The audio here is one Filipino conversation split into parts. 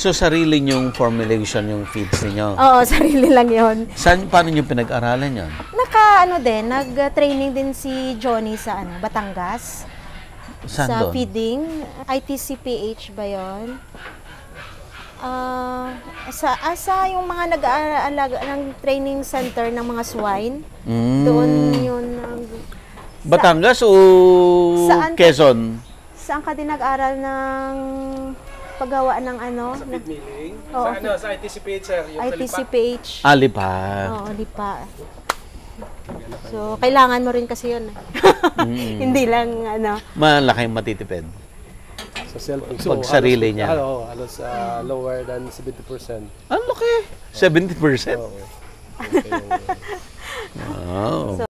So, sarili niyong formulation yung feeds niyo? Oo, sarili lang yon. Paano niyo pinag-aralan yun? Nag-training din si Johnny sa Batangas. Saan sa doon? feeding. ITCPH ba yun? Sa yung mga nag-aalaga ng training center ng mga swine. Doon yun. Batangas o Quezon? Saan ka din nag-aral ng paggawa ng Sa feed milling? Oo. Sa ITCPH, sir. Yung ITCPH. Lipa. Oo, lipa. So, kailangan mo rin kasi yun. Hindi lang, Malaki matitipid. Sa cellphone. Pag sarili niya. Halos lower than 70%. Ang laki. 70%? Oo. Wow.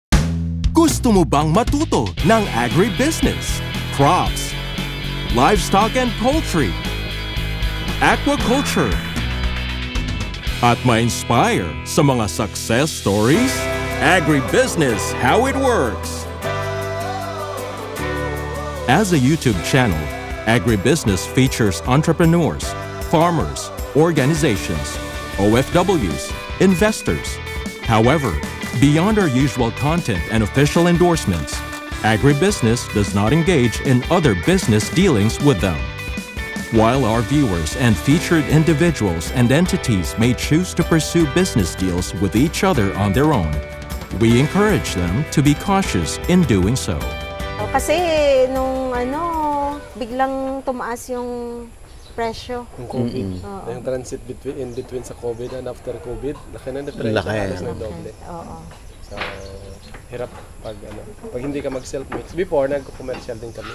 Gusto mo bang matuto ng agribusiness, crops, livestock and poultry, aquaculture, at ma-inspire sa mga success stories? Agribusiness, how it works. As a YouTube channel, Agribusiness features entrepreneurs, farmers, organizations, OFWs, investors. However, beyond our usual content and official endorsements, Agribusiness does not engage in other business dealings with them. While our viewers and featured individuals and entities may choose to pursue business deals with each other on their own, we encourage them to be cautious in doing so. Kasi nung biglang tumaas yung presyo. Yung COVID. Yung transit in between sa COVID and after COVID, laki na na-presyo. Halos na doble. Oo. So, hirap pag hindi ka mag-self-mix. Before, nag-commercial din kami.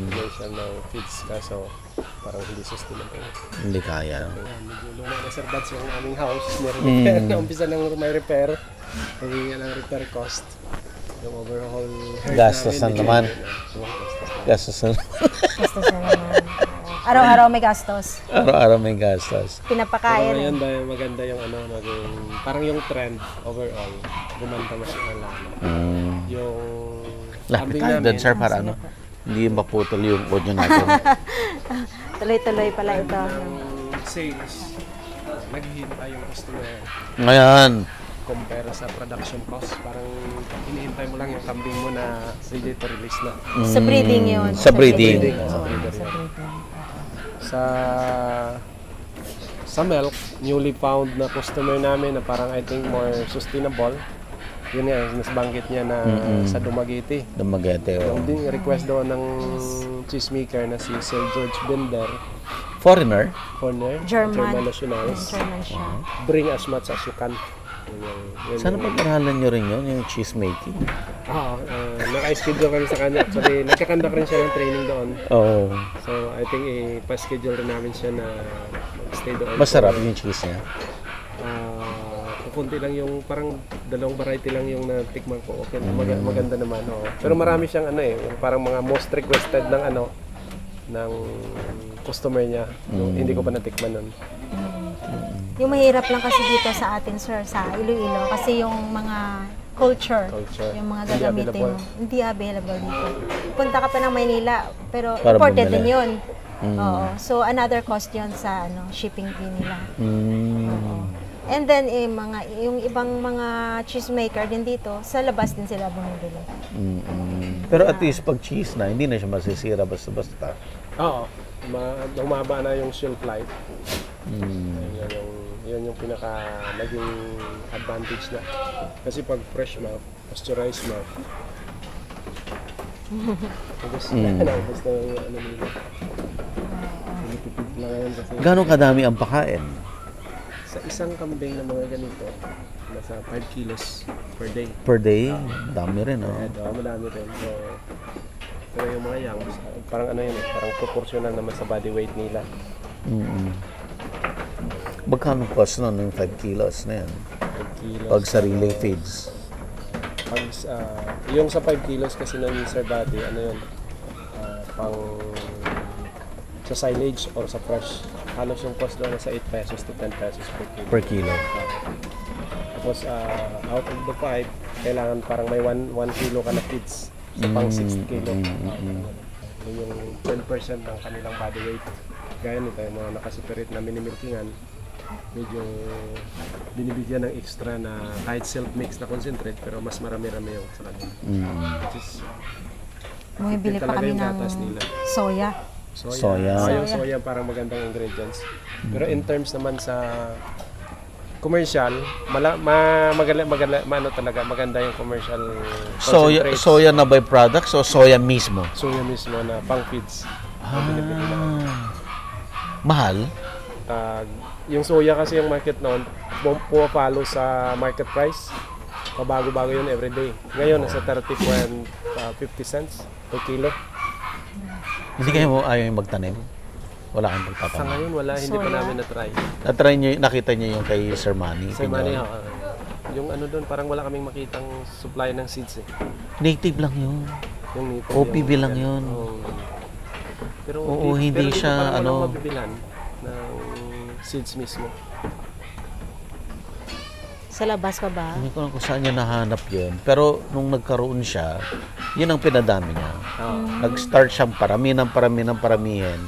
Commercial ng feeds ka, so parang hindi sustainable. Hindi kaya. Medyo luma na Sir Bads yung aming house. May repair. Umpisa ng may repair. May repair cost. Yung overhaul Gastos na naman. Gastos na naman. Araw-araw may gastos. Araw-araw may gastos. Pinapakain. Pero ngayon maganda yung parang yung trend overall. Gumanda masyadong lalo. Yung lapit tayo doon, sir, para hindi maputol yung audio natin. Tuloy-tuloy pala ito. Sales, naghihintay yung customer. Ngayon. Compare sa production cost, parang hinihintay mo lang yung kambing mo na ready to release na. Sa breeding yun. Sa breeding. Sa milk, newly found na customer namin na parang I think more sustainable. Yun nga, nasbanggit niya na sa Dumaguete. Dumaguete, Yung din request doon ng cheesemaker na si Sir George Bender. Foreigner? German nationals. German siya. Bring as much as you can. Sana pag-aralan nyo rin yun, yung cheese making. Oo, naka-schedule kami sa kanya. Actually, nagkakandak rin siya ng training doon. Oo. So, I think pa-schedule rin namin siya na stay doon. Masarap yung cheese niya? Kunti lang yung, parang dalawang variety lang yung natikman ko. Okay, maganda naman. Pero marami siyang parang mga most requested ng customer niya. Hindi ko pa natikman nun. Yung mahirap lang kasi dito sa atin, sir, sa Iloilo, kasi yung mga culture. Yung mga gagamitin mo, hindi available dito. Punta ka pa ng Maynila, pero imported din yun. Oo. So, another cost yun sa shipping fee nila. And then, yung ibang mga cheese maker din dito, sa labas din sila bumibili. Pero at least pag cheese na, hindi na siya masisira basta-basta. Oo. Umaba na yung shelf life. Yun yung naging advantage na. Kasi pag fresh milk, pasteurized milk, gusto nila. Pinipipid lang ngayon kasi. Gano'ng kadami ang pakain? Sa isang kambing na mga ganito, nasa 5 kilos per day. Per day? Dami rin, Madami rin. So, pero yung mga young, parang parang proportional naman sa body weight nila. Magkano cost nun yung 5 kilos na yan? 5 kilos. Pag sariling feeds? Yung sa 5 kilos kasi ng Sir Buddy, pang sa silage or sa fresh, halos yung cost doon sa 8 pesos to 10 pesos per kilo. Tapos, out of the 5, kailangan parang may 1 kilo ka na feeds sa pang 6 kilo. Yung 10% ng kanilang body weight. Gaya nito, yung mga nakaseparate na minimilkingan, medyo binibigyan ng extra na kahit self-mix na concentrate pero mas marami-rami yung sa kanila. Which is, Bumibili pa talaga kami yung ng gatas nila. soya. Soya. Yung soya parang magandang ingredients. Pero in terms naman sa commercial, maganda yung commercial concentrates. Soya na byproducts o soya mismo? Soya mismo na pang feeds. Mahal? Yung soya kasi yung market noon, pumapalo sa market price. Pabago-bago yun everyday. Ngayon, nasa 30.50 cents per kilo. Hindi kayo ayaw yung magtanim? Wala kang Sa pagtatanim? ngayon, wala. Hindi pa Soya. namin na-try. Na-try nyo, nakita nyo yung kay Sir Manny? Sa Manny, Pinoy? yung ano doon, parang wala kaming makitang supply ng seeds eh. Native lang yun. Yung nito, OPB lang yun. Pero Oo, hindi dito siya, parang ano- walang mabibilan ng seeds mismo. Sa labas pa ba? Hindi ko alam kung saan niya nahanap yun. Pero nung nagkaroon siya, yun ang pinadami niya. Nag-start siyang paramihin.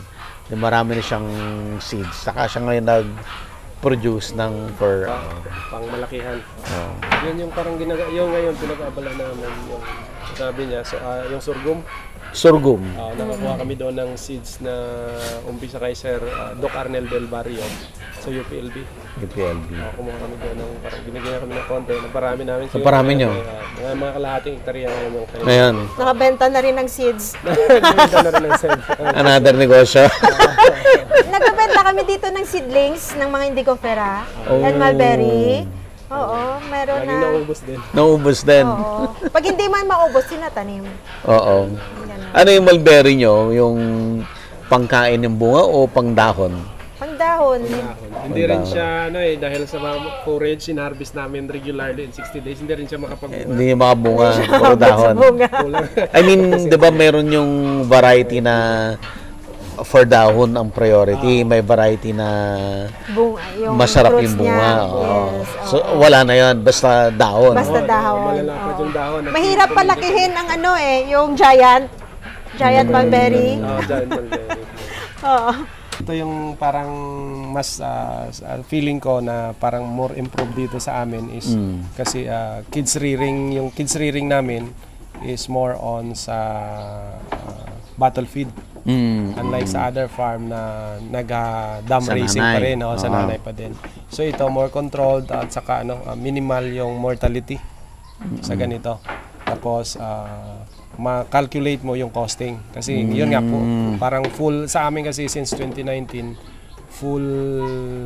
Then marami na siyang seeds. Saka siya ngayon nag-produce ng Pang malakihan. Yun yung parang yung ngayon pinag-aabala namin yung sabi niya, yung sorghum. sorghum. Nakakuha kami doon ng seeds na umpisa kay Sir Doc Arnel Del Barrio sa UPLB. UPLB. Kumuha kami doon ng parang binigyan kami ng konti. Naparami namin. Naparami nyo? Mga kalahating hektarya ngayon yung kayo. Ngayon, Nakabenta na rin ng seeds. Bumita na rin ng seeds. another negosyo. Nagbebenta kami dito ng seedlings ng mga indigo fera and mulberry. Oo, meron Laging na. naubos din. Naubos din. Oo. Pag hindi man maubos, tinatanim. Oo. Ganun. Ano yung mulberry nyo? Yung pangkain ng bunga o pangdahon? Pangdahon. Hindi rin siya, dahil sa mga forage, sinharvest namin regularly in 60 days, hindi rin siya makapag-bunga. Hindi yung mga bunga, puro dahon. Bunga. I mean, di ba meron yung variety na for dahon ang priority, may variety na Bunga. Yung masarap fruits yung bunga. niya. Oo. Yes. So, wala na yun, basta dahon. Basta dahon. Malalapad yung dahon. Mahirap palakihin ang yung giant. Giant mulberry. Giant mulberry. Oo. Ito yung parang mas feeling ko na parang more improved dito sa amin is kasi yung kids rearing namin is more on sa bottle feed. Unlike sa other farm na nag-dam Sa raising nanay. pa rin, sa nanay pa din. So ito more controlled at saka minimal yung mortality sa ganito. Tapos ma-calculate mo yung costing kasi yun nga po parang full sa amin kasi since 2019 full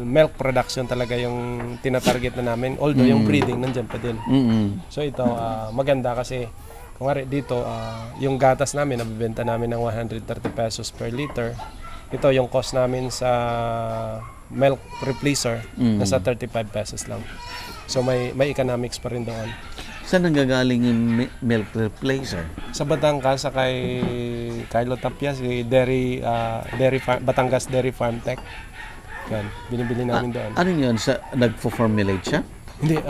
milk production talaga yung tinatarget na namin, although yung breeding nandyan pa din. So ito maganda kasi kung nga dito, yung gatas namin, nabibenta namin ng 130 pesos per liter. Ito, yung cost namin sa milk replacer, nasa 35 pesos lang. So, may economics pa rin doon. Saan nanggagaling yung milk replacer? Sa Batangas, sa kay Carlo Tapia, si Batangas Dairy Farm Tech. Yan, binibili namin doon. Ano yun? Nagpo-formulate siya? Hindi,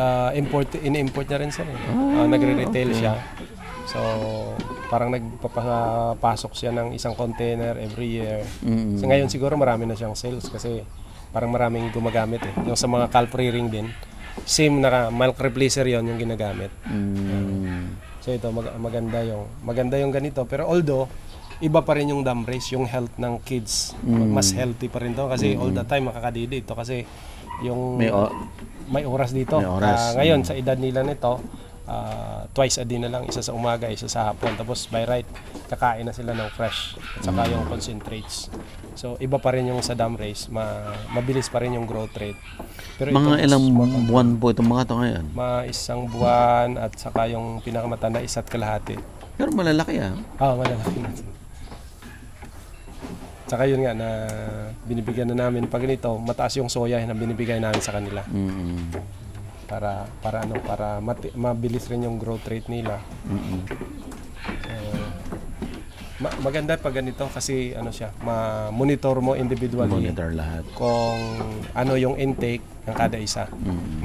ini-import niya rin siya. Nagre-retail siya. So, parang nagpapasok siya ng isang container every year. So, ngayon siguro marami na siyang sales kasi parang maraming gumagamit eh. Yung sa mga calf rearing din, same na milk replacer yon yung ginagamit. So, ito maganda yung ganito. Pero although, iba pa rin yung dam race, yung health ng kids. Mas healthy pa rin to kasi all the time makakadidi ito kasi yung may oras dito. May oras. Ngayon, sa edad nila nito, twice a day na lang, isa sa umaga, isa sa hapon. Tapos by right, kakain na sila ng fresh at saka yung concentrates. So iba pa rin yung sa dam race, mabilis pa rin yung growth rate. Pero Mga ito, ilang buwan po itong mga ito ngayon? isang buwan at saka yung pinakamatanda, 1.5. Pero malalaki Malalaki na. Tsaka yun nga na binibigyan na namin pag ganito, mataas yung soya na binibigay namin sa kanila. Para mabilis rin yung growth rate nila. Maganda pag ganito kasi ma-monitor mo individually. Monitor lahat. Kung ano yung intake ng kada isa.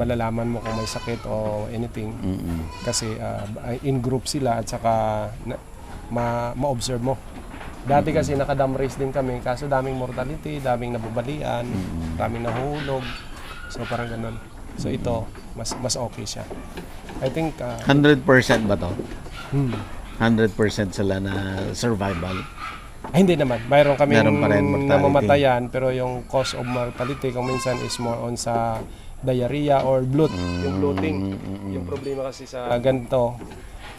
Malalaman mo kung may sakit o anything. Kasi in group sila at saka ma-observe mo Dati kasi nakadam race din kami, kaso daming mortality, daming nabubalian, daming nahuhulog. So parang ganun. So ito, mas okay siya. I think 100% ba to? 100% sila na survival. Hindi naman. Mayroon kami Meron pa rin mortality. namamatayan, pero yung cause of mortality kung minsan is more on sa diarrhea or bloat, yung bloating. Yung problema kasi sa ganito,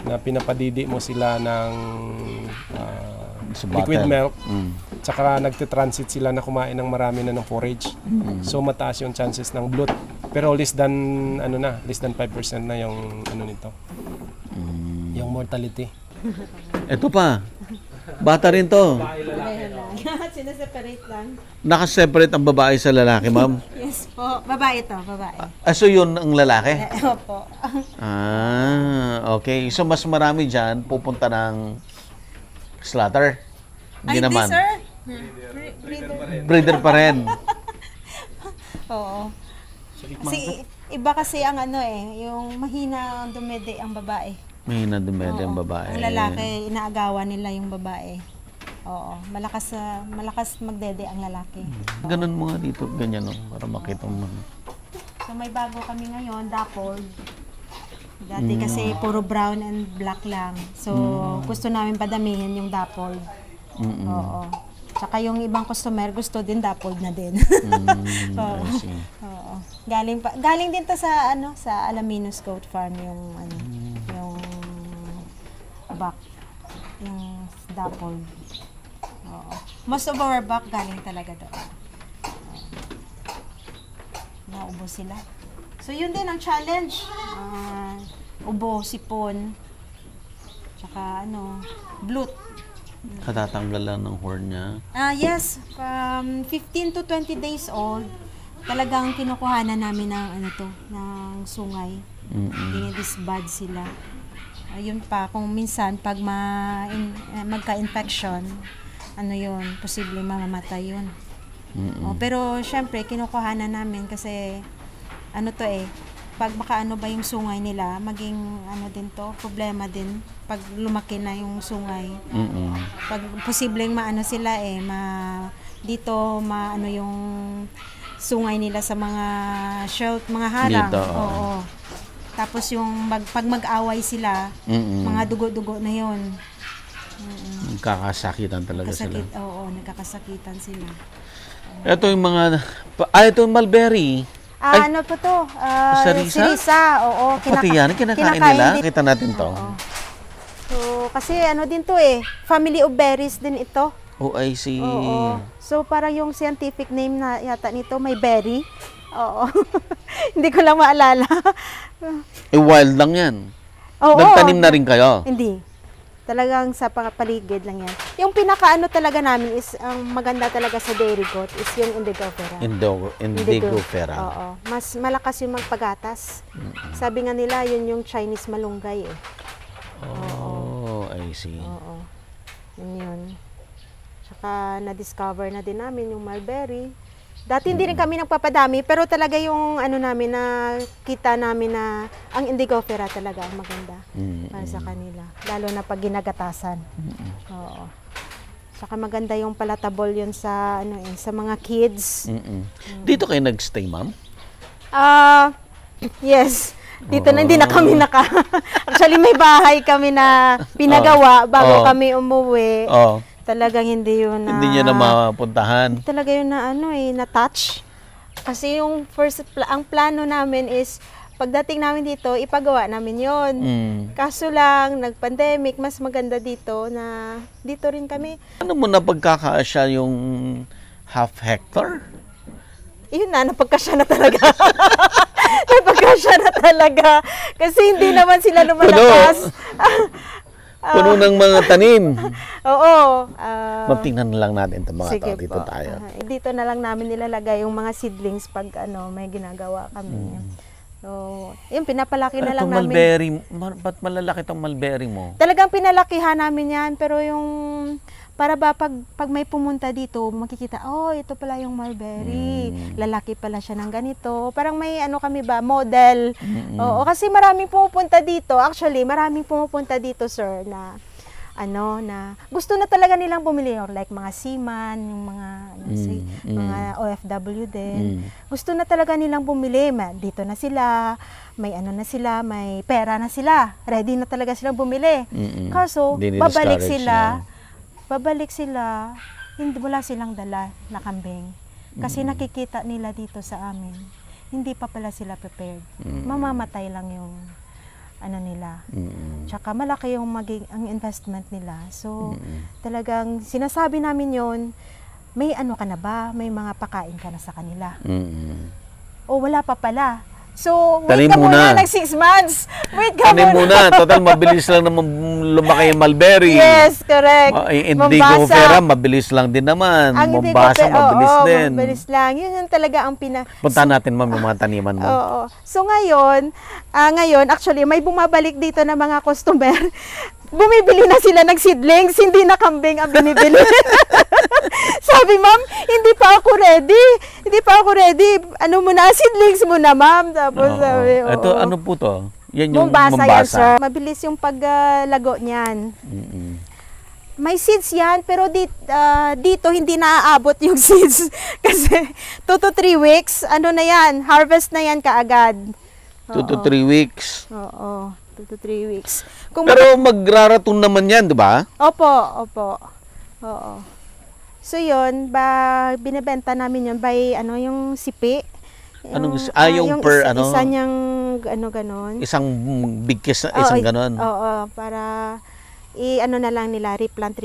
na pinapadidi mo sila ng liquid milk, tsaka nagte-transit sila na kumain ng marami na ng forage. So mataas yung chances ng bloat. Pero less than 5% na yung nito. Yung mortality. Ito pa. Bata rin to. Sinaseparate lang. Nakaseparate ang babae sa lalaki, ma'am. Yes po. Babae to, babae. So yun ang lalaki? Opo. Okay. So mas marami dyan pupunta ng slaughter. Hindi naman. sir. Breeder pa rin. Oo. Kasi iba kasi ang yung mahina ang dumede ang babae. Mahina dumede ang babae. Ang lalaki, inaagawan nila yung babae. Oo. Malakas magdede ang lalaki. Ganun mo nga dito, ganyan no, para makita mo. So may bago kami ngayon, dappled. Dati kasi puro brown and black lang. So gusto namin padamihin yung dappled. Oo. Tsaka yung ibang customer gusto din dappled na din. Oo. I see. Oo. Galing din to sa sa Alaminos Goat Farm yung yung back, yung dappled. Oo. Most of our back galing talaga doon. Naubos sila. So yun din ang challenge. Ubo, sipon, tsaka bloat. Katatanggal lang ng horn niya. Yes, from 15 to 20 days old, talagang kinukuhanan namin ng sungay. Dinidisbad sila. Ayun pa, kung minsan pag magka-infection, posibleng mamamatay yun. Pero syempre, kinukuhanan namin kasi pag makaano ba yung sungay nila, maging din to, problema din pag lumaki na yung sungay. Pag posibleng sila dito yung sungay nila sa mga shelf, mga harang. Dito, Oo. Tapos yung pag mag-away sila, mga dugo-dugo na yun. Nagkakasakitan talaga sila. Oo, nagkakasakitan sila. Ito yung mga, ito yung mulberry. Ano po to? Sirisa. Oo. Pati yan, kinakain nila. Kita natin to. Oo. So, kasi din to family of berries din ito. Oh, I see. Oo. So, parang yung scientific name na yata nito, may berry. Oo. Hindi ko lang maalala. Wild lang yan. Oo. Nagtanim na rin kayo? Hindi. Talagang sa paligid lang yan. Yung pinakaano talaga namin is, ang maganda talaga sa dairy goat is yung indigofera. Indigofera. Oo. Mas malakas yung magpagatas. Sabi nga nila, yun yung Chinese malunggay Oh, I see. Oo. Yun. Tsaka na-discover na din namin yung mulberry. Dati hindi rin kami nagpapadami, pero talaga yung namin na kita namin na ang indigofera talaga ang maganda para sa kanila. Lalo na pag ginagatasan. Oo. Saka maganda yung palatable yun sa sa mga kids. Dito kayo nagstay, ma'am? Yes. Dito na hindi na kami Actually may bahay kami na pinagawa bago kami umuwi. Talagang hindi yun na... Hindi nyo na mapuntahan. Talaga yun na na-touch. Kasi yung ang plano namin is, pagdating namin dito, ipagawa namin yun. Kaso lang, nag-pandemic, mas maganda dito na dito rin kami. Ano mo na pagkakaasya yung half hectare? Yun na, napagkasya na talaga. Napagkasya na talaga. Kasi hindi naman sila lumalakas. Puno ng mga tanim. Oo. Magtingnan lang natin ito mga Sige to. Dito po. tayo. Dito na lang namin nilalagay yung mga seedlings pag may ginagawa kami. So, yun, pinapalaki na lang Itong namin. mulberry, ba't malalaki itong mulberry mo? Talagang pinalakihan namin yan, pero yung para ba pag may pumunta dito, makikita, ito pala yung mulberry. Lalaki pala siya ng ganito. Parang may kami ba, model. Oo, kasi maraming pumupunta dito. Actually, maraming pumupunta dito, sir, na na gusto na talaga nilang bumili, or like mga seaman, yung mga mga OFW din. Gusto na talaga nilang bumili, dito na sila, may na sila, may pera na sila, ready na talaga silang bumili. Kaso babalik sila, hindi, wala silang dala na kambing. Kasi nakikita nila dito sa amin, hindi pa pala sila prepared. Mamamatay lang yung nila. Tsaka malaki yung ang investment nila. So, talagang sinasabi namin yon, may ka na ba? May mga pakain ka na sa kanila? O wala pa pala. So, wait ka muna ng 6 months. Wait ka muna. Total, mabilis lang naman lumaki yung mulberry. Yes, correct. Indigo Vera, mabilis lang din naman. Mombasa, mabilis din. Mabilis lang. Yun yung talaga ang Punta natin, ma'am, yung mga taniman mo. Oo. So, ngayon, actually, may bumabalik dito na mga customer. Bumibili na sila ng seedlings, hindi na kambing ang binibili. Sabi, ma'am, hindi pa ako ready. Ano muna, seedlings muna, ma'am. Tapos sabi, ito, ano po to? Yan yung Mombasa. Yan, sir. Mabilis yung paglago niyan. May seeds yan, pero dito hindi naaabot yung seeds. Kasi 2 to 3 weeks, na yan, harvest na yan kaagad. 2 to 3 weeks. Oo. 2 to 3 weeks. Pero magraraton naman yan, di ba? Opo. Oo. So yun, binebenta namin yun by yung sipi. Yung per Isa niyang ganon. Isang bigkis, isang ganon. Oo, para na lang nila, replant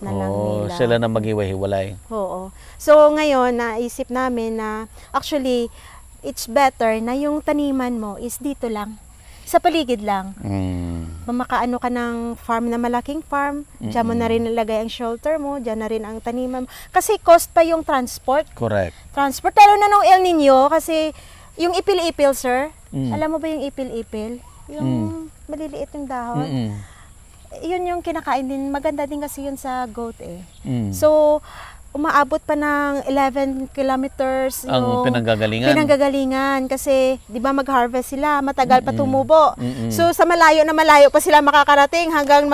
na lang nila. Sila na maghiwa-hiwalay. Oo. So ngayon, naisip namin na actually, it's better na yung taniman mo is dito lang. Sa paligid lang. Makaano ka ng farm na malaking farm, diyan mo na rin nilagay ang shelter mo, diyan na rin ang taniman mo. Kasi cost pa yung transport. Correct. Transport. Lalo na nung El Nino, kasi yung ipil-ipil, sir. Alam mo ba yung ipil-ipil? Yung maliliit yung dahon. Yun yung kinakain din. Maganda din kasi yun sa goat So, umaabot pa ng 11 kilometers ang pinanggagalingan kasi 'di ba mag-harvest sila, matagal pa tumubo. So sa malayo pa sila makakarating hanggang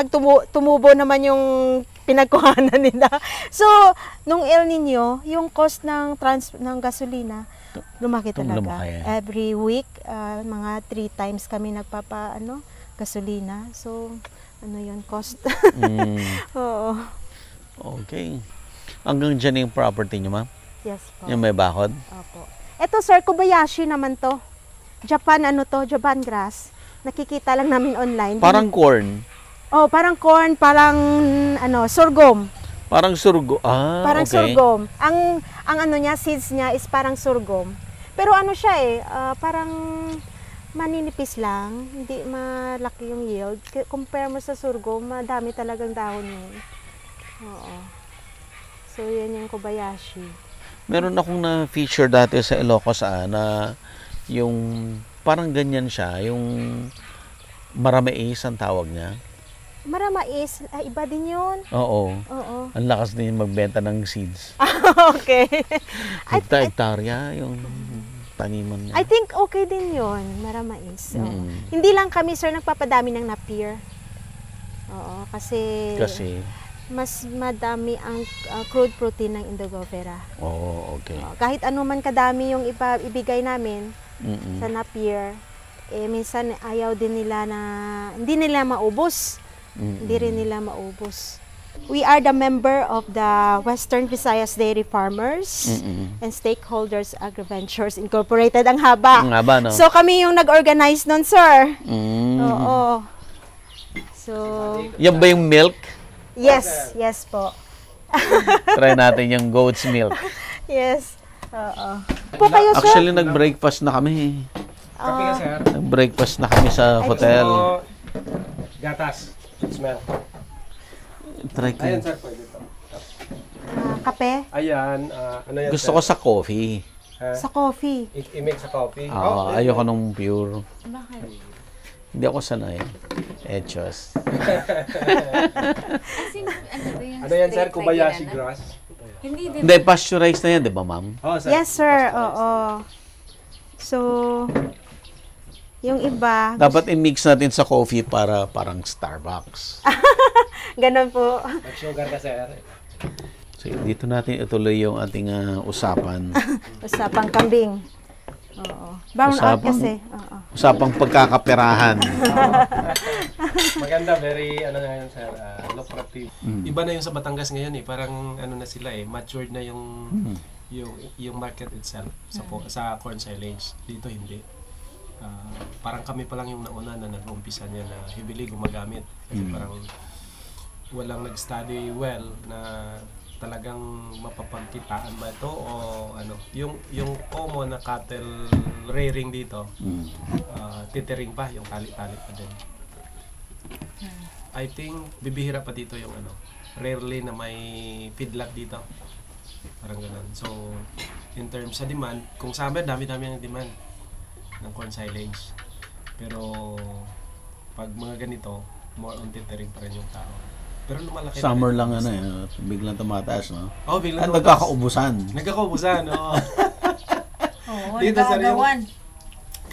tumubo naman yung pinagkuhanan nila. So nung El Nino, yung cost ng gasolina lumaki talaga. Every week mga 3 times kami gasolina. So yun cost. Oo. Okay. Hanggang dyan yung property nyo, ma'am? Yes po. Yung may bakod? Opo. Ito, sir, Kobayashi naman to. Japan grass. Nakikita lang namin online. Parang corn? Parang corn, parang sorghum. Parang sorghum. Parang okay. Sorghum. Ang niya, seeds niya is parang sorghum. Pero siya parang maninipis lang. Hindi malaki yung yield. Compare mo sa sorghum, madami talagang dahon yun. Oo. So, yan yung Kobayashi. Meron akong na-feature dati sa Ilocos na yung parang ganyan siya, yung maramais ang tawag niya. Maramais? Iba din yun? Oo. Ang lakas din magbenta ng seeds. Okay. Hektarya yung taniman niya. I think okay din yun, maramais. Hindi lang kami, sir, nagpapadami ng napier. Oo, kasi mas madami ang crude protein ng Indigo Vera. Okay. Kahit ano man kadami yung ibigay namin sa napier, minsan ayaw din nila hindi nila maubos. Hindi rin nila maubos. We are the member of the Western Visayas Dairy Farmers and Stakeholders AgriVentures Incorporated. Ang haba. No? So kami yung nag-organize nun, sir. Oo. So, yan ba yung milk? Yes po. Try natin yung goat's milk. Yes. Po kayo, sir? Actually, nag-breakfast na kami. Kape ka, sir? Nag-breakfast na kami sa hotel. Gatas. Smell. Try ko. Ayan, sir. Pwede ito. Kape? Ayan. Yan, Gusto sir? ko sa coffee. Sa coffee. I-mix sa coffee? Ayoko nung pure. Bakit? Hindi ako sanay. Echos. Ano yan, sir? Kobayashi grass? Hindi, pasteurized na yan, di ba, ma'am? Sir. Yes, sir. Oo. So, Yung iba, Dapat i-mix natin sa coffee para parang Starbucks. ganun po. Mag-sugar ka, sir. So, dito natin ituloy yung ating usapan. Usapang kambing. Oo. Brown out kasi. Oo. Usapang pagkakaperahan. Maganda, very, ano na yun, sir, lucrative. Iba na yung sa Batangas ngayon parang ano na sila matured na yung market itself sa corn silage. Dito hindi. Parang kami pa lang yung nauna na nag-umpisa niya na heavily gumagamit. Kasi parang walang nag-study well na talagang mapapagkitaan ba ito o ano. Yung common na cattle rearing dito, titering pa, yung tali-tali pa din. I think bibihira pa dito yung rarely na may feedlot dito. Parang ganun. So, in terms sa demand, kung summer, dami-dami ang demand ng corn silage. Pero, pag mga ganito, more on titering pa rin yung tao. Pero lumalaki Summer na lang biglang tumataas, no? Oh, biglang At nagkakaubusan. Nagkakaubusan, oo. Oo, Dito, sir, nagagawan.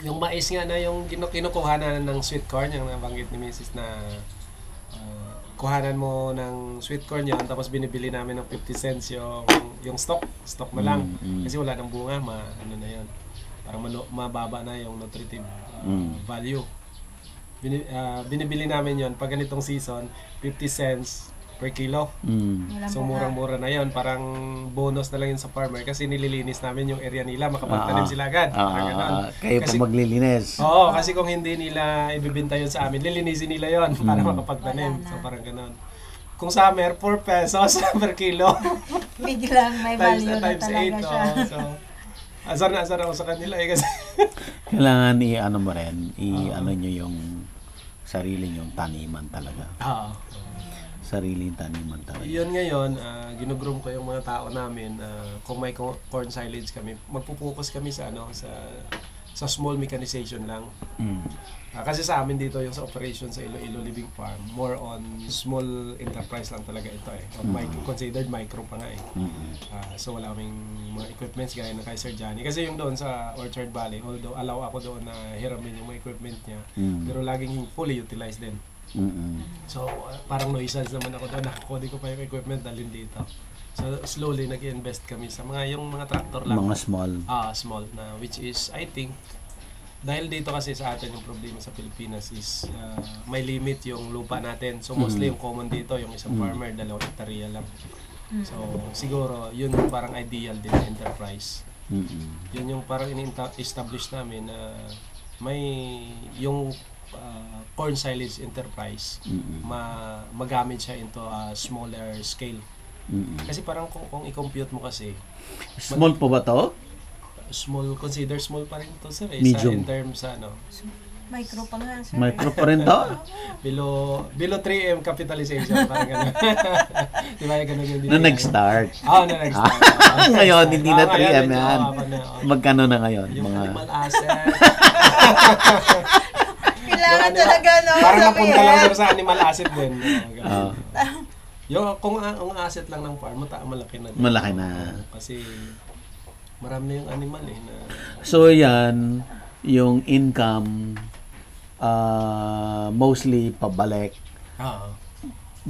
yung mais nga na yung kinukuha na ng sweet corn, yung nabanggit ni Mrs. na kuhanan mo ng sweet corn yun, tapos binibili namin ng 50 cents yung stock na lang. Kasi wala nang bunga, ano na yun. Parang mababa na yung nutritive value. Binibili namin yon pag ganitong season, 50 cents per kilo. So murang-mura na yon, parang bonus na lang yun sa farmer kasi nililinis namin yung area nila, makapagtanim sila agad. Kayo pa maglilinis. Oo, kasi kung hindi nila ibibenta yun sa amin, lilinisin nila yon para makapagtanim. So parang gano'n. Kung summer, 4 pesos per kilo. Biglang may value na talaga 8, siya. So, asar na ako sa kanila kasi. Kailangan i-ano mo rin, i-ano nyo yung sarili nyong taniman talaga. Sariling taniman talaga. Yun ngayon, ginugroom ko yung mga tao namin. Kung may corn silage kami, magpupokus kami sa sa small mechanization lang. Kasi sa amin dito yung sa operation sa Iloilo Living Farm, more on small enterprise lang talaga ito considered micro pa nga so wala kaming mga equipments gaya na kay Sir Johnny. Kasi yung doon sa Orchard Valley, although allow ako doon na hiramin yung mga equipment niya, pero laging fully utilized din. So parang nuisance naman ako doon, nakakodi ko pa yung equipment dalhin dito. So slowly nag-invest kami sa yung mga tractor lang. Mga small. Small na, which is I think dahil dito kasi sa atin yung problema sa Pilipinas is may limit yung lupa natin. So mostly yung common dito, yung isang farmer, 2 hektarya lang. So siguro yun yung parang ideal din na enterprise. Yun yung parang in-establish namin na may yung corn silage enterprise magamit siya into a smaller scale. Kasi parang kung i-compute mo kasi small po ba to? Small, consider small pa rin to, sir. Medium. In terms sa Micro pa nga, sir. Micro pa rin to? below 3M capitalization, parang gano'n. Di ba yung gano'n yung Na nag-start. Na nag-start. Ngayon, hindi na 3M yan. Magkano na ngayon? Yung mga animal asset. Kailangan talaga, no? Parang napunta lang sir sa animal asset din. Yung kung ang asset lang ng farm, malaki na. Malaki na. Kasi marami na yung animal na. So yan, yung income mostly pabalik.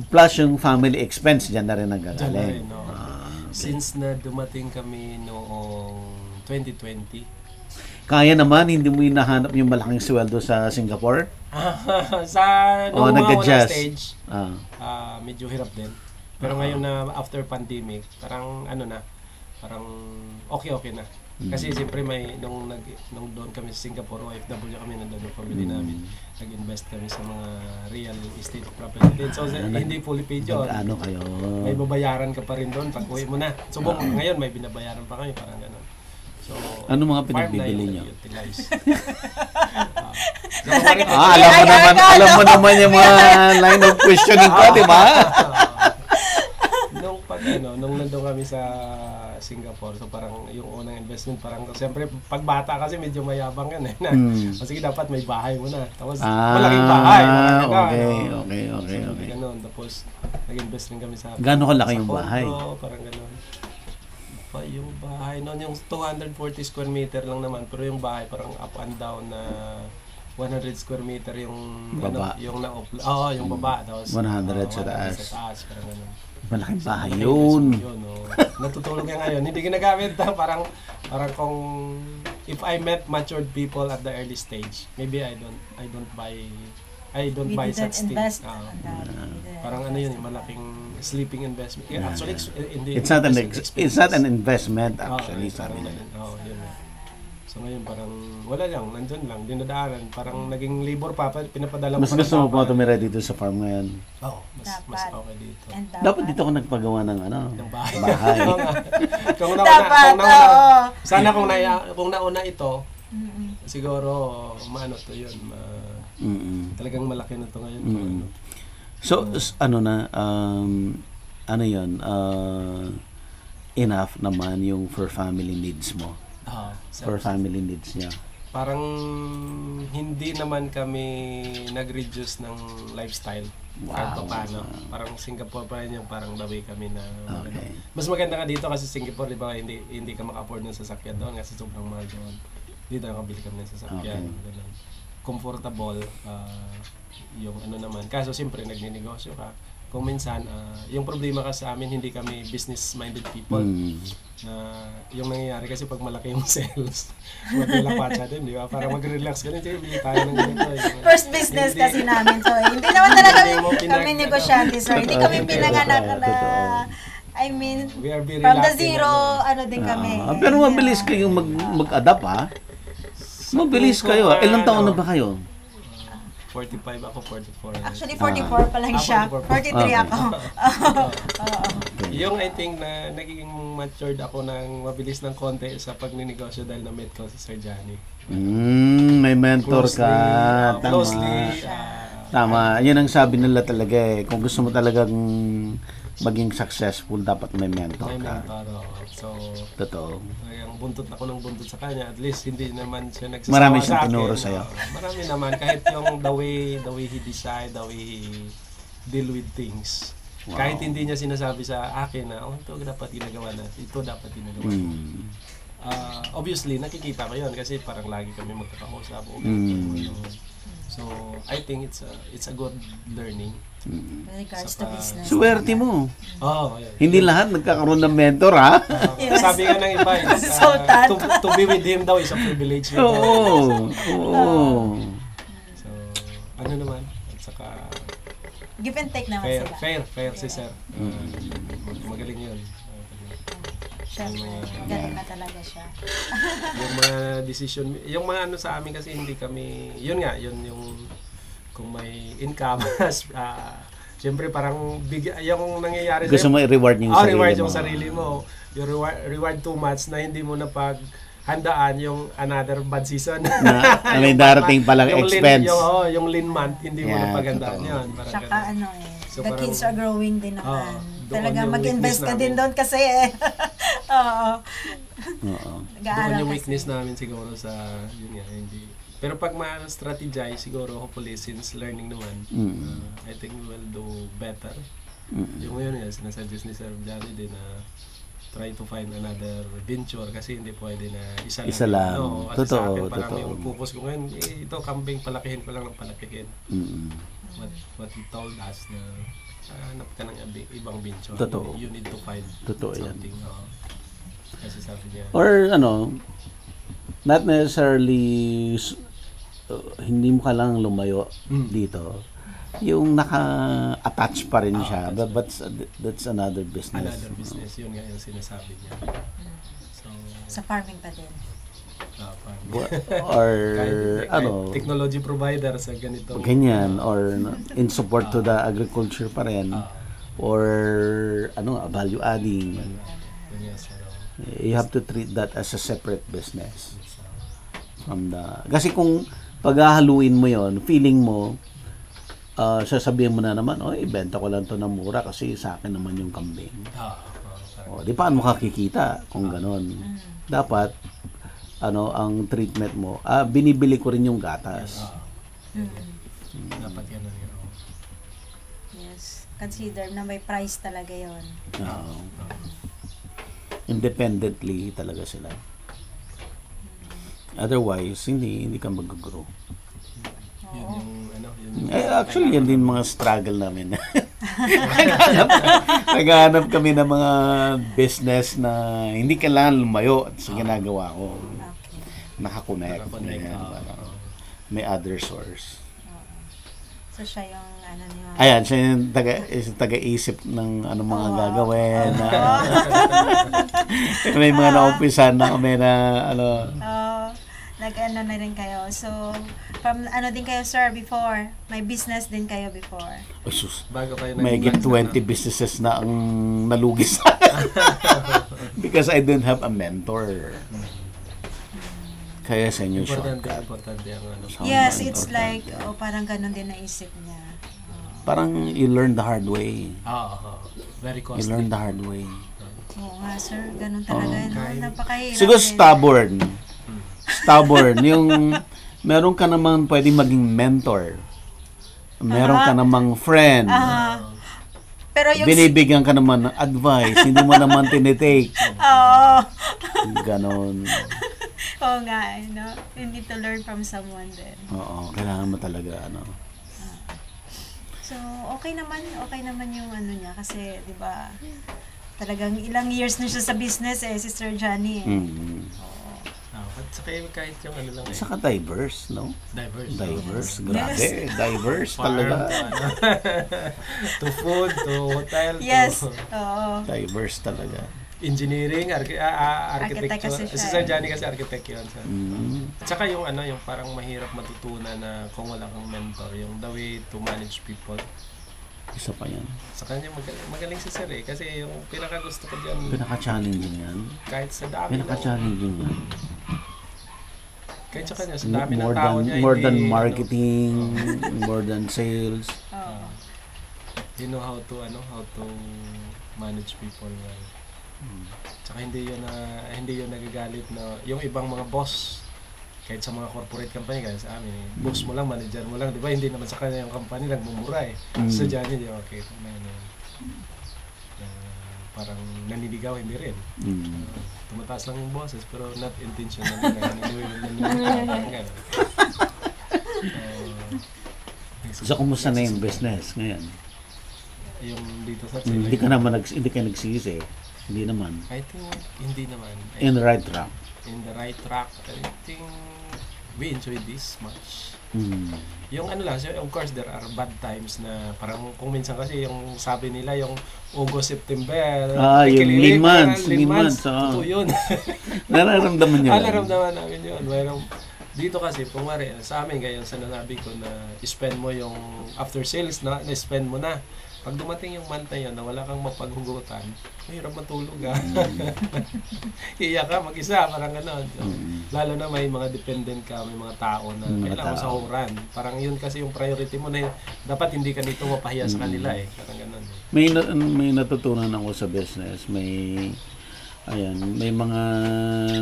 Plus yung family expense dyan na rin nagagaling. Okay. Since na dumating kami noong 2020. Kaya naman, hindi mo hinahanap yung malaking sweldo sa Singapore? Sa noong mga stage, medyo hirap din. Pero ngayon na after pandemic, parang parang okay na. Kasi siyempre nung doon kami sa Singapore, OFW kami, nandun yung family namin. Nag-invest kami sa mga real estate property. So hindi fully paid yun. Ano kayo? May babayaran ka pa rin doon pag uwi mo na. So ngayon may binabayaran pa kami, parang gano'n. So, ano mga pinagbibili nyo? Alam mo naman yung mga line of questioning ko, di ba? Nung nandun kami sa Singapore, so parang yung unang investment, parang siyempre pag bata kasi medyo mayabang yan kasi dapat may bahay mo na. Tapos malaking bahay. Okay. Ganon. Tapos nag-invest rin kami sa gano'n kalaki yung bahay? Parang ganon. Yung bahay noon, yung 240 square meter lang naman, pero yung bahay parang up and down na 100 square meter yung Baba. yung na-upload. Oo, yung baba. Tapos 100 sa taas. Sa taas, parang ganun. Malaking bahay Malaking yun. resort yun, oh. Natutulog yan ngayon. Hindi ginagamit. Parang kung if I met matured people at the early stage, maybe I don't buy such things. Parang ano yun, malaking sleeping investment. Yeah, actually, It's not an investment actually. Parang ganun. Yun. So ngayon parang wala lang, nandun lang, dinadaanan, parang naging labor pa, pinapadala Mas pa ng gusto mo papa. pa tumira dito sa farm ngayon? Oo, mas okay dito. Dapat dito ako nagpagawa ng Ng bahay. bahay. kung Dapat, nauna, oo. sana kung nauna ito, siguro maano to yun, talagang malaki na to ngayon. Ano. So, ano na, ano yun, enough naman yung for family needs mo. For family needs niya. Parang hindi naman kami nag-reduce ng lifestyle. Kahit pa paano. Parang Singapore pa rin yung parang the way kami na Okay. mas maganda nga dito kasi Singapore, di ba, hindi ka maka-afford ng sasakyan doon kasi sobrang mahal doon. Dito nakabili kami ng sasakyan. Ganun. Comfortable. Yung ano naman. Kaso siyempre nagninegosyo ka. Kung minsan, yung problema kasi sa amin, hindi kami business-minded people. Yung nangyayari kasi pag malaki yung sales, maglalakwacha din, di ba? Para mag-relax ka din, sige, bili tayo ng ganito. First business kasi namin, so hindi naman talaga kami negosyante, sir. Hindi kami pinanganak na, I mean, We are very from the lucky zero, na, ano din kami. Pero mabilis kayong mag-adapt ha? Mabilis kayo. Ilang taon na ba kayo? 45 ako, 44. Actually, 44 pa lang siya. 43 ako. Yung I think na nagiging matured ako ng mabilis ng konti sa pagninegosyo dahil na-meet ko si Sir Johnny. May mentor ka. Tama. Closely. Tama. Yan ang sabi nila talaga eh. Kung gusto mo talagang maging successful, dapat may mentor May ka. mentor. So, Totoo. ang buntot ako ng buntot sa kanya. At least hindi naman siya nagsasawa Marami sa siyang akin. tinuro sa'yo. Marami naman. Kahit yung the way he decide, the way he deal with things. Wow. Kahit hindi niya sinasabi sa akin na, ito dapat ginagawa na. Ito dapat ginagawa na. Obviously, nakikita ko yun kasi parang lagi kami magkakausap. So, I think it's a good learning. With regards to business. Swerte mo. Yeah. Hindi lahat nagkakaroon ng mentor ha? Yes. Sabi nga ng iba, Sultan. to be with him daw is a privilege. Oo. So, ano naman? At saka, Give and take naman sila. fair si Sir. Magaling yun. Siyempre, galing na talaga siya. Yung mga decision, yung mga ano sa amin kasi hindi kami, yun yung kung may income, siyempre parang yung nangyayari sa'yo. Gusto mo i-reward yung sarili reward mo. yung sarili mo. Yung reward too much na hindi mo na handaan yung another bad season. Na may darating palang yung expense. Yung lean month, hindi mo na paghandaan yun. Parang Tsaka ganun. So, the kids are growing din naman. doon Talaga yung mag-invest weakness ka din namin. doon kasi Oo. Oo. Doon Nag-aaral yung kasi. weakness namin siguro sa, yun nga, hindi. Pero pag ma-strategize, siguro, hopefully, since learning naman, I think we will do better. Yung ngayon, sinasuggest ni Sir Johnny din na try to find another venture kasi hindi pwede na isa lang. No, kasi Totoo, sa akin, parang totoo. yung focus ko ngayon, ito, kambing, palakihin ko lang ng palakihin. What he told us na hanap ka ng ibang venture. Totoo. You need to find Totoo yan. something. Kasi sabi niya, Or not necessarily hindi mo kailangang lumayo dito. Yung naka-attach pa rin siya. But that's another business. another business, yun nga yung sinasabi niya. So, Sa farming pa din. Or kahit technology provider sa ganito. ganyan, or in support to the agriculture pa rin, or value adding. Yes, You have to treat that as a separate business kasi kung paghahaluin mo yon, feeling mo sasabihin mo na naman, ibenta ko lang to ng mura kasi sa akin naman yung kambing. Di paano mo kakikita kung ganon? Dapat ang treatment mo, binibili ko rin yung gatas. Dapat yan na yun. Yes. Consider na may price talaga yon. Independently talaga sila. Otherwise, hindi ka mag-grow. Actually, yan din mga struggle namin. Naghahanap kami ng mga business na hindi kailangan lumayo sa ginagawa ko. Nakakonect. May other source. So, siya yung ano niyo. Ayan, siya yung taga-isip ng ano mga gagawin. May mga na-umpisan na kami na ano. Nag-ano na rin kayo. So, from ano din kayo, sir, before? May business din kayo before? Oh, sus. Bago kayo May get 20 businesses na ang nalugis. Because I didn't have a mentor. Kaya sa inyo shortcut. Importante ang ano. Yes, it's like, parang ganun din naisip niya. Parang you learn the hard way. Very You costly. learn the hard way. Oo nga, sir. Ganun talaga. Napakahirap. Siguro stubborn. Stubborn. Yung meron ka namang pwedeng maging mentor. Meron ka namang friend. Pero yung... Binibigyan ka naman ng advice. Hindi mo naman tinitake. Oo. Ganon. Oo nga, no? You need to learn from someone din. Oo, kailangan mo talaga, ano. So, okay naman yung ano niya kasi, di ba, talagang ilang years na siya sa business si Sir Johnny. At saka kahit yung ano lang Saka diverse, no? Diverse. Grabe, diverse talaga. To food, to hotel, Yes, to oo. Diverse talaga. engineering, architecture. kasi siya. Si Sir Johnny kasi architect yun. At saka yung ano, yung parang mahirap matutunan na kung wala kang mentor, yung the way to manage people. Isa pa yan. Sa kanya magaling si Sir kasi yung pinakagusto ko dyan, Pinaka-challenging yan. kahit sa dami Pinaka-challenging yan. kahit sa kanya, sa dami ng tao niya, More than hindi, marketing, more than sales. you know how to manage people well. Tsaka hindi yun nagagalit na yung ibang mga boss kahit sa mga corporate company kaya sa amin boss mo lang, manager mo lang, di ba? Hindi naman sa kanya yung company nagmumura sa Johnny, di ba? Okay, parang naniligaw, hindi rin. Tumataas lang yung bosses pero not intentional na So, kumusta na yung business ngayon? yung dito sa Hindi ka nagsisi. Hindi naman. I think hindi naman. In the right track. In the right track. I think we enjoy this much. Yung ano lang, so of course there are bad times na parang kung minsan kasi yung sabi nila yung August, September. Yung lean months. Totoo yun. Nararamdaman nyo. Nararamdaman namin yun. Mayroong dito kasi, pumari, sa amin ngayon, sa nasabi ko na spend mo yung after sales na-spend mo na. Pag dumating yung month na yun na wala kang mapaghugutan, mahirap matulog Iyak ka mag-isa, parang gano'n. So, lalo na may mga dependent ka, may mga tao na kailangan mo sahuran. Parang yun kasi yung priority mo na dapat hindi ka dito mapahiya sa kanila Parang gano'n. May natutunan ako sa business. May mga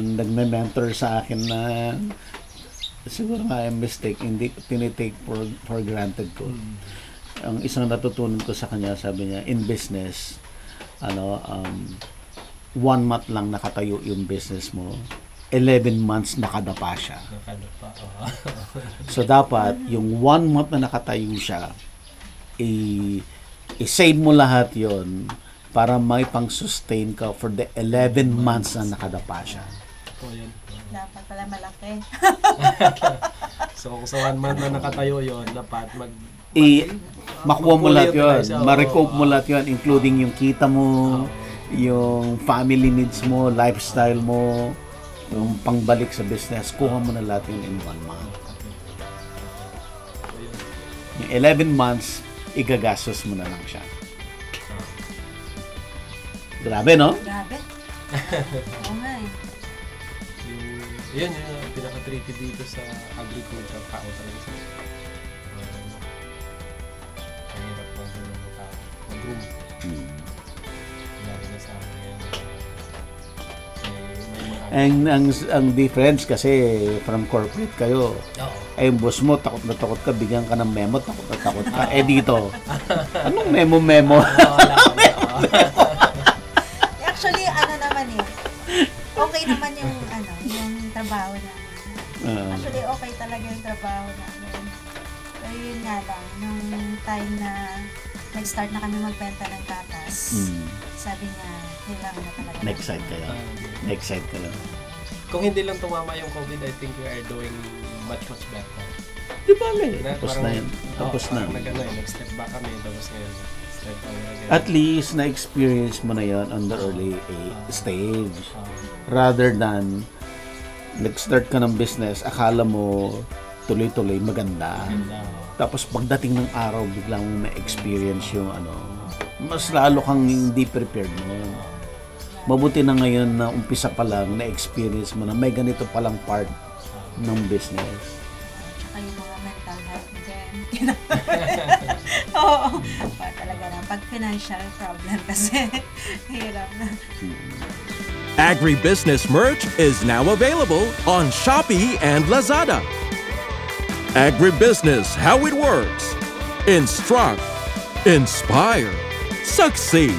nagme-mentor sa akin na siguro nga yung mistake, hindi tinitake for granted ko. Ang isang natutunan ko sa kanya, sabi niya, in business, 1 month lang nakatayo yung business mo, 11 months nakadapa siya. So dapat, yung 1 month na nakatayo siya, i-save mo lahat yon para may pang-sustain ka for the 11 months na nakadapa siya. Dapat pala malaki. So kung sa 1 month na nakatayo yon, dapat makuha mo lahat yun, ma-recoup mo lahat yun, including yung kita mo, yung family needs mo, lifestyle mo, yung pangbalik sa business, kuha mo na lahat yun in 1 month. Yung 11 months, igagastos mo na lang siya. Grabe, no? Grabe. Oo nga Yun yung pinaka-tricky dito sa agriculture, tao talaga sa mahirap mag-groom. Lalo na sa amin Ang difference kasi from corporate kayo. Ay yung boss mo, takot na takot ka, bigyan ka ng memo, takot na takot ka. Dito, anong memo? Actually, naman okay naman yung trabaho namin. Actually, okay talaga yung trabaho namin. Pero yun nga lang, nung time na nag-start na kami magbenta ng gatas, sabi niya, kailangan na talaga. Na-excite ka lang. Na-excite ka lang. Kung hindi lang tumama yung COVID, I think we are doing much better. Di ba tapos na yun. Tapos na. Nag-step back kami, tapos ngayon. At least, na-experience mo na yon on the early stage. Rather than, nag-start ka ng business, akala mo, tuloy-tuloy, maganda. Tapos pagdating ng araw, biglang na-experience yung mas lalo kang hindi prepared mo. Mabuti na ngayon na umpisa pa lang, na-experience mo na may ganito palang part ng business. Tsaka yung mga mental health din. Oo. Talaga na. Pag financial problem kasi, hirap na. Agribusiness merch is now available on Shopee and Lazada. Agribusiness, how it works. Instruct, inspire, succeed.